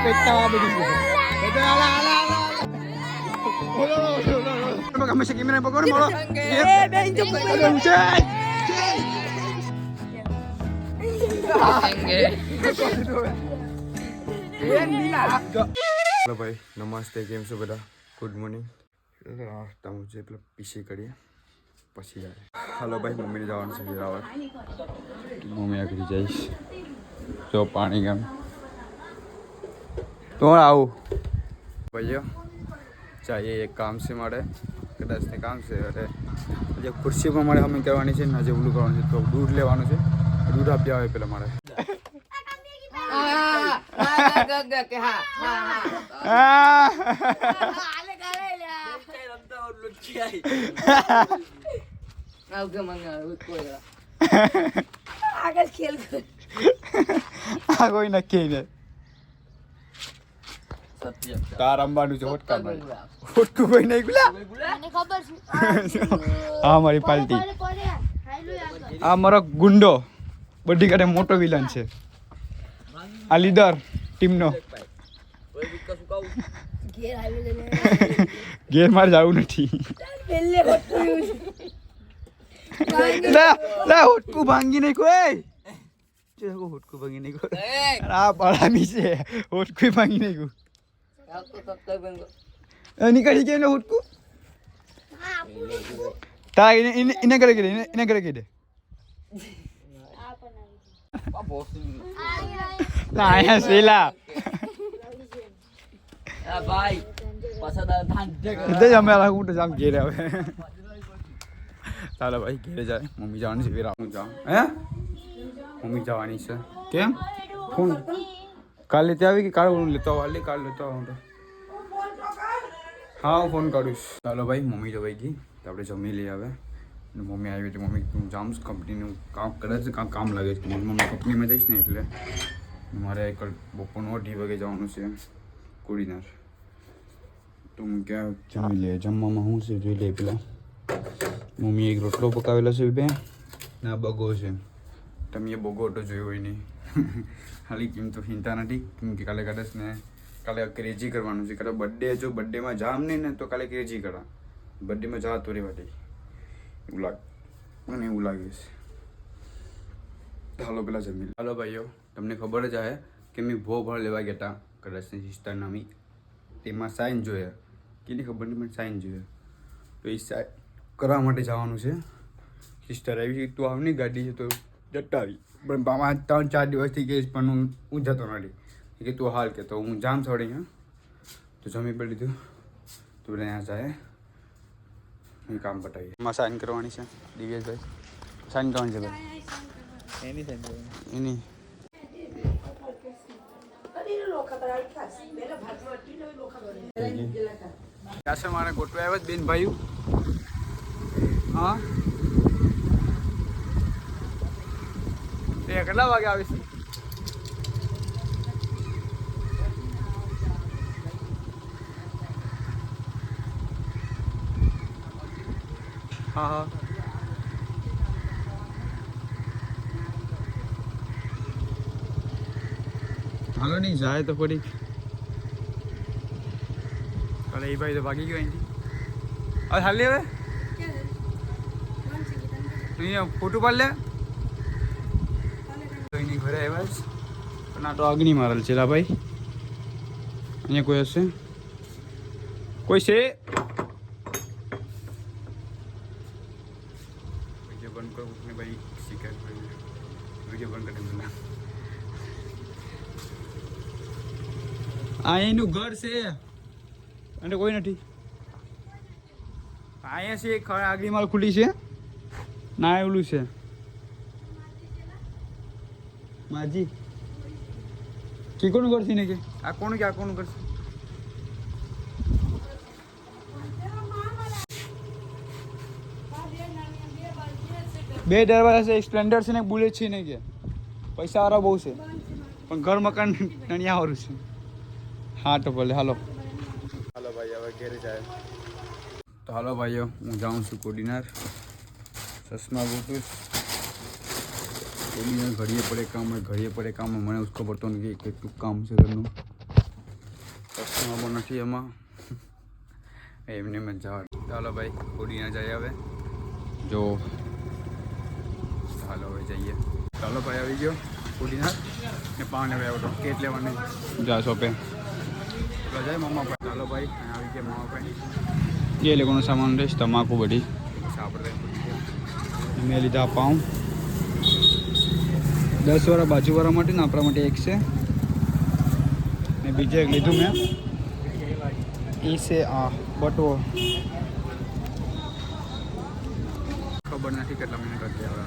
પેટતા બધી હંમેશા કેમેરા પકડો મારો હેલો ભાઈ નમસ્તે કેમ છો બધા ગુડ મોર્નિંગ તમે જે પેલા પીસી કરીએ પછી જાય હાલો ભાઈ મમ્મીને જવાનું છે વેરાવળ મમ્મી આગળ જઈશ જો પાણી ગામ તો આવું ભાઈઓ चाहिए एक काम से मारे कदाच ने काम से अरे જે ખુરશી પર મારે અમે કરવાની છે ને આજે ઓલું કરવાનું છે તો દૂધ લેવાનું છે દૂધ આપી આવે પેલા મારે કોઈ નક્કી નહીં તાર અંબાનું છે હોટકા હોટકું કોઈ નહીં ગુલા હા મારી પાલટી આ મારો ગુંડો બધી કાઢે મોટો વિલન છે આ લીડર ટીમનો ઘેર મારે જવું નથી હોટકું ભાંગી નહીં કોઈ હોટકું ભાંગી નહીં કોઈ આ પડામી છે હોટકું ભાંગી નહીં કોઈ નીકળી ગયો ને હુટકું તા એને કરે કે એને કરે કે દે ના આયા સેલા આ ભાઈ પાછા ધાન દે અમે આ ઉઠ જામ ઘેરે આવે ચાલો ભાઈ ઘેરે જાય મમ્મી જવાની છે વેરા હું જાઉં હે મમ્મી જવાની છે કેમ કોણ કાલે ત્યાં આવી કે કાલે લેતો વાલે કાલે લેતો આવું તો હા હું ફોન કરીશ ચાલો ભાઈ મમ્મી તો ભાઈ ગઈ તો આપણે જમી લઈ આવે મમ્મી આવી તો મમ્મી તું જામ્સ કંપનીનું કામ કદાચ કામ લાગે છે મમ્મી કંપનીમાં જઈશ ને એટલે મારે બપોરનું 2 વાગે જવાનું છે કોડીનાર તો હું ક્યાં જમી લે જમવામાં શું છે જોઈ લે પેલા મમ્મી એક રોટલો પકાવેલો છે બે ના બગો છે તમે એ બગો તો જોયો હોય નહીં ખાલી કેમ તો ચિંતા નથી કેમ કે કાલે કદાચ ને કાલે ક્રેજી કરવાનું છે કાલે બર્થડે જો બર્થડેમાં જામ નહીં ને તો કાલે ક્રેજી કરા બર્થડેમાં જા તોરી વાટી એવું લાગે મને એવું લાગે છે હાલો પેલા જમી હાલો ભાઈઓ તમને ખબર જ આવે કે મેં ભો ભળ લેવા ગયા હતા કદાચની સિસ્ટરના મી તેમાં સાઇન જોયા કેની ખબર નહીં પણ સાઇન જોયા તો એ સાઇન કરવા માટે જવાનું છે સિસ્ટર આવી તું આવની ગાડી છે તો જતા આવી પણ બાબા 3-4 દિવસથી કહીશ પણ હું જતો નથી કે તું હાલ કે તો હું જામ છોડી હા તો જમી પડી લીધું તો બધા અહીંયા જાય હું કામ પટાવીએ એમાં સાઇન કરવાની છે દિવ્યેશભાઈ સાઇન કરવાની છે ભાઈ એની સાઇન કરવાની એની મારે ગોઠવા આવ્યા જ બેન ભાઈ હા કેટલા વાગે આવીશ હા હા હાલો નહીં જાય તો પડી કાલે એ ભાઈ તો ભાગી ગયો અહીંથી હવે હાલી હવે અહીંયા ફોટો પાડ લે એની ઘરે આવ્યા જ પણ આ તો અગ્નિ મારેલ છે ભાઈ અહીંયા કોઈ હશે કોઈ છે વિડીયો બંધ કરું ને ભાઈ શિકાયત કરી વિડીયો બંધ કરી મને આ એનું ઘર છે અને કોઈ નથી અહીંયા છે આગલી માલ ખુલ્લી છે ના એવલું છે માજી કી કોનું કરશે ને કે આ કોનું કરશે બે દરવાજા છે સ્પ્લેન્ડર છે ને બુલેટ છે ને કે પૈસા વાળા બહુ છે પણ ઘર મકાન નણિયા વાળું છે હા તો ભલે હાલો ભાઈ હવે ઘેરે જાય તો હાલો ભાઈઓ હું જાઉં છું કોડીનાર ચશ્મા ગોતું ઘડીએ પડે કામ મને उसको પડતો નથી કેટલું કામ છે ઘરનું કસ્ટમર પણ નથી એમાં એમને મજા આવે. ચાલો ભાઈ ઉડીને જઈએ હવે. જો ચાલો હવે જઈએ. ચાલો ભાઈ આવી ગયો ઉડીના ને પાણી હવે આવતો કેટ લેવાની જા શોપે જાય મમ્મા ભાઈ. ચાલો ભાઈ આવી ગયા મમ્મા ભાઈ. એ લોકોનો સામાન રહીશ તમાકુ બધી આપણે મેં લીધા પાઉં 10 વાળા બાજુવાળા માટે ને આપણા માટે એક છે ને બીજે એક લીધું મેં એ છે આ બટવો. ખબર નથી કેટલા મિનિટ હતી હવે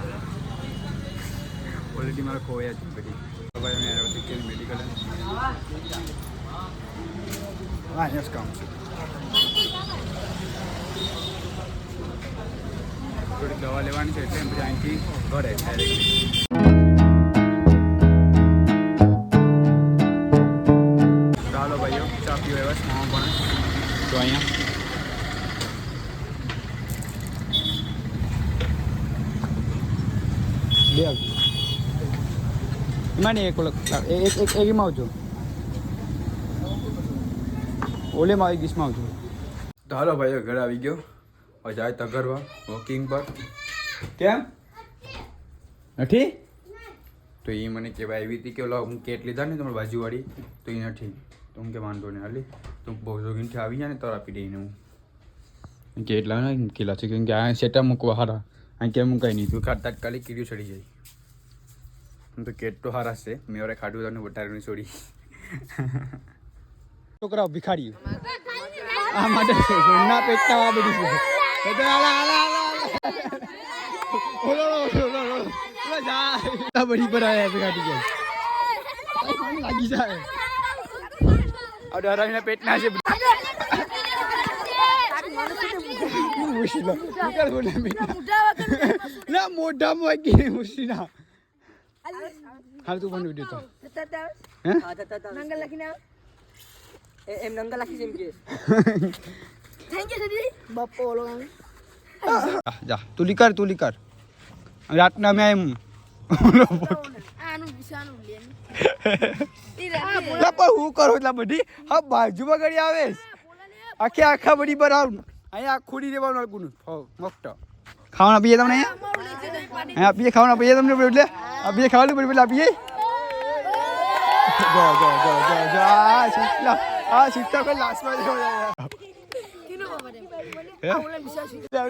ઓલરેડી મારે ખોવાયા છે બધી. ભાઈ અમે આવ્યા હતી કે મેડિકલ હા યસ કામ છે. થોડી દવા લેવાની છે એટલે પછી અહીંથી ઘરે ડાયરેક્ટ. ચાલો ભાઈઓ ચા પીવો એવા મામા પણ તો અહીંયા બે એમાં નહીં એક એકમાં આવજો ઓલેમાં આવી ગીસમાં આવજો. તો હાલો ભાઈઓ ઘરે આવી ગયો હવે જાય તગરવા વોકિંગ પર. કેમ નથી? તો એ મને કહેવાય એવી હતી કે ઓલા હું કેટ લીધા ને તમારી બાજુવાળી તો એ નથી તો હું કે વાંધો નહીં હાલી તો બહુ જોગીનથી આવી જાય ને તો આપી દઈને હું કેટલા ને કેલા છે કેમ કે આ સેટા મૂકવા હારા અહીં કેમ મુકાય નહીં તું તાત્કાલિક કીડું ચડી જાય. હું તો કેટ તો હારા છે મેં ઓરે ખાડું તમને વટારીને છોડી. છોકરાઓ ભિખારી આ માટે ના પેટના આ બધી બડી પર આયા ભિખારી જાય લાગી જાય અઢાર પેટના છે. ના મોઢામાં વાગી મુશીના હાલ તું પણ વિડિયો તો નંગલ લખીને એમ નંગલ લખી જેમ કે થેન્ક યુ દીદી બપ્પો ઓલો જા તુલી કર રાતના મેં એમ ઓલો આનું વિશાનું લેન લાપા હું કરો એટલા બધી હા બાજુમાં ગડી આવે આખા બધી પર આવ અહીંયા ખોડી દેવાનું alguno મસ્ત ખાવાના પીએ તમને અહીંયા આપીએ ખાવાના પીએ તમને એટલે આપીએ ખાવાનું પડી એટલે આપીએ જો આ સુટ્ટા કોઈ લાસ્ટમાં જો કિનો બાબા હે ઓલે વિશા સુટ્ટા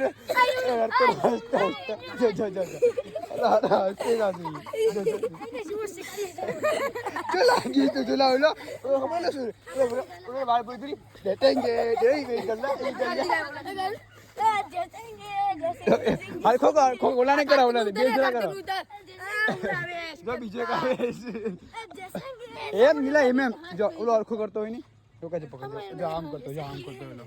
એમ મિલા એમ જો ઓલો અરખો કરતો હોય ને તો કાજે પકડ જો આમ કરતો ઓલો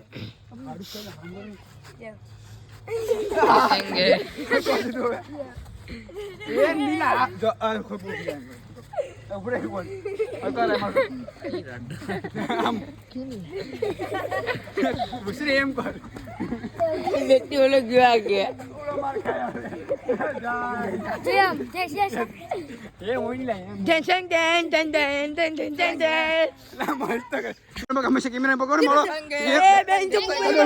એમ મિલા જો અરખો પકડી જાય ઉપરે બોલ અકારે માર આમ બુસરે એમ કર વ્યક્તિ ઓલો ગયો ઓલો માર ખાયા જેમ એ ઓઈ લા ટેન્શન લા મસ્ત કર મગ હંમેશા કેમેરા પકડો મારો એ બેન ચુપ કરો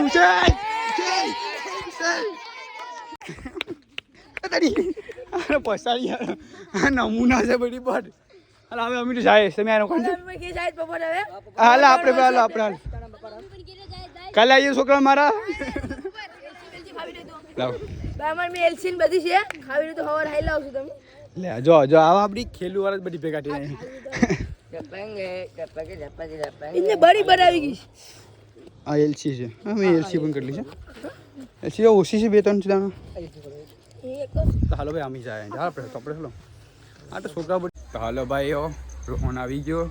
તારી અરે પસાડી નમૂના છે બડી પર હાલ હવે અમે તો જાય તમે આનો કોણ કે જાય બપોર હવે હાલ આપણે કાલે આવીએ છોકરા મારા લાવ બામર મે એલસીન બધી છે ખાવી તો હવાર હાઈ લાવશું તમે લે જો આવા આપડી ખેલુ વાળા બધી ભેગા થઈ જપાંગે ઇને બડી બનાવી ગઈ આ એલસી છે અમે એલસી પણ કરી છે એલસી ઓછી છે બે ત્રણ છે દાણા તો હાલો ભાઈ આમી જાય આપણે હાલો આ તો છોકરા તો હાલો ભાઈ રોહન આવી ગયો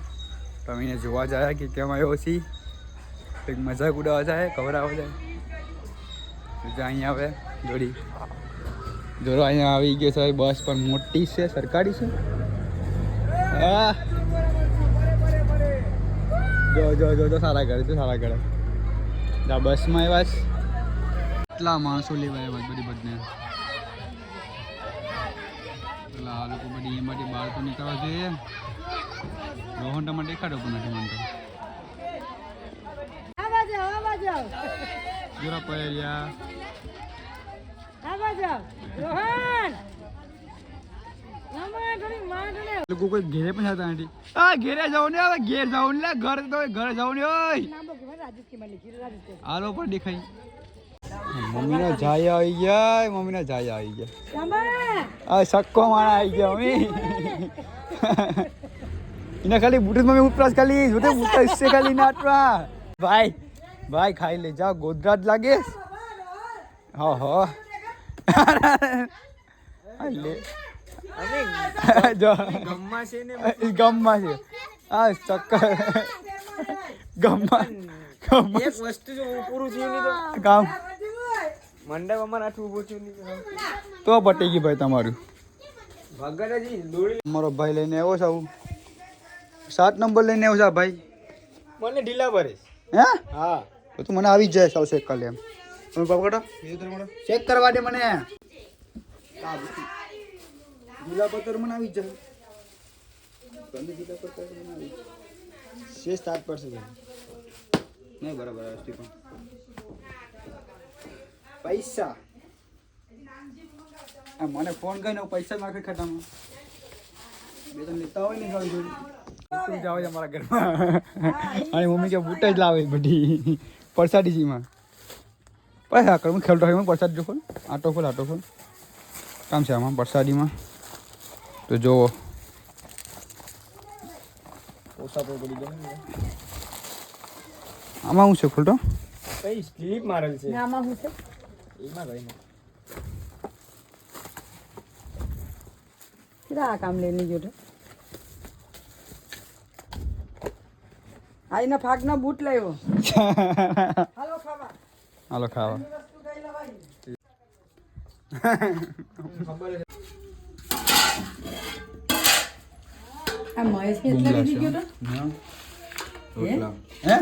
તમે એને જોવા જાય કે કેમ આવ્યો છી એક મજાક ઉડાવવા જાય ખવડાવવા જાય અહીંયા આવે જોડી જોડો અહીંયા આવી ગયો છે બસ પણ મોટી છે સરકારી છે હા જો સારા કરે જા બસમાં આવ્યા કેટલા માણસો લેવા આવ્યા બધી બધને આ લોકો બધી એમાંથી બહાર તો નીકળવા જોઈએ રોહન તમે દેખાડો પણ નથી મને તો જોરા પૈયા લોકો કોઈ ઘેરે પણ જતા નથી. આ ઘેરે જાવ ને, હવે ઘેર જાવ ને, ઘર તો ઘરે જાવ ને. ઓય હાલો પણ દેખાય. મમ્મીનો જાય આવી ગયા, મમ્મીનો જાય આવી ગયા. આ સક્કો માણા આવી ગયા મમ્મી. એને ખાલી બુટ મમ્મી ઉપરાસ ખાલી જોતે બુટ ઇસસે ખાલી નાટવા. ભાઈ ભાઈ ખાઈ લે જા, ગોદરાજ લાગે. હા હા લે જો ગમ્મા છે ને, ગમ્મા છે આ ચક્કર ગમ્મા. એક વસ્તુ જો પૂરું થયું નહીં તો કામ મંડપ અમાર આઠું ઊભું થયું નહીં તો પટી ગઈ ભાઈ તમારું. ભગતજી દોડી અમારો ભાઈ લઈને આવ્યો છે. 7 નંબર લઈને આવ્યો છે ભાઈ. મને ઢીલા ભરે હે? હા તો તું મને આવી જ જાય સાવ ચેક કરી લે એમ. તમે પકડો ચેક કરવા દે મને. ઢીલા પત્તર મને આવી જ જાય. તમે ઢીલા પત્તર મને આવી છે 7% નહીં બરાબર આવે પણ પૈસા મને ફોન કરીને પૈસા નાખે ખાતામાં. બે તમે લેતા હોય ને ખાવી જોડી જાવ અમારા ઘરમાં. અને મમ્મી કે બૂટ જ લાવે બધી પરસાડીજીમાં. પૈસા કર હું ખેલતો હોય પરસાદ જો ખોલ. આટો ખોલ આટો ખોલ. કામ છે આમાં પરસાદીમાં તો જોવો ઓછા પડી જાય. આમાં શું છે ખોલતો? કઈ સ્લીપ મારેલ છે આમાં શું છે? એમાં કઈ નહીં. આ કામ લઈને ગયો તો આઈના ફાગના બૂટ લાવ્યો. હાલો ખાવા, હાલો ખાવા. આ મહેશ કેટલા લીધી ગયો તો? હે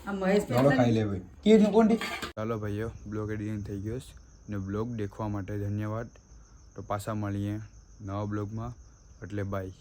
આ મહેશ ચાલો ખાઈ લે ભાઈ. કીધું કોણ? ચાલો ભાઈઓ બ્લોગ એડિટિંગ થઈ ગયો છે ને બ્લોગ દેખવા માટે ધન્યવાદ. તો પાછા મળીએ નવા બ્લોગમાં એટલે બાય.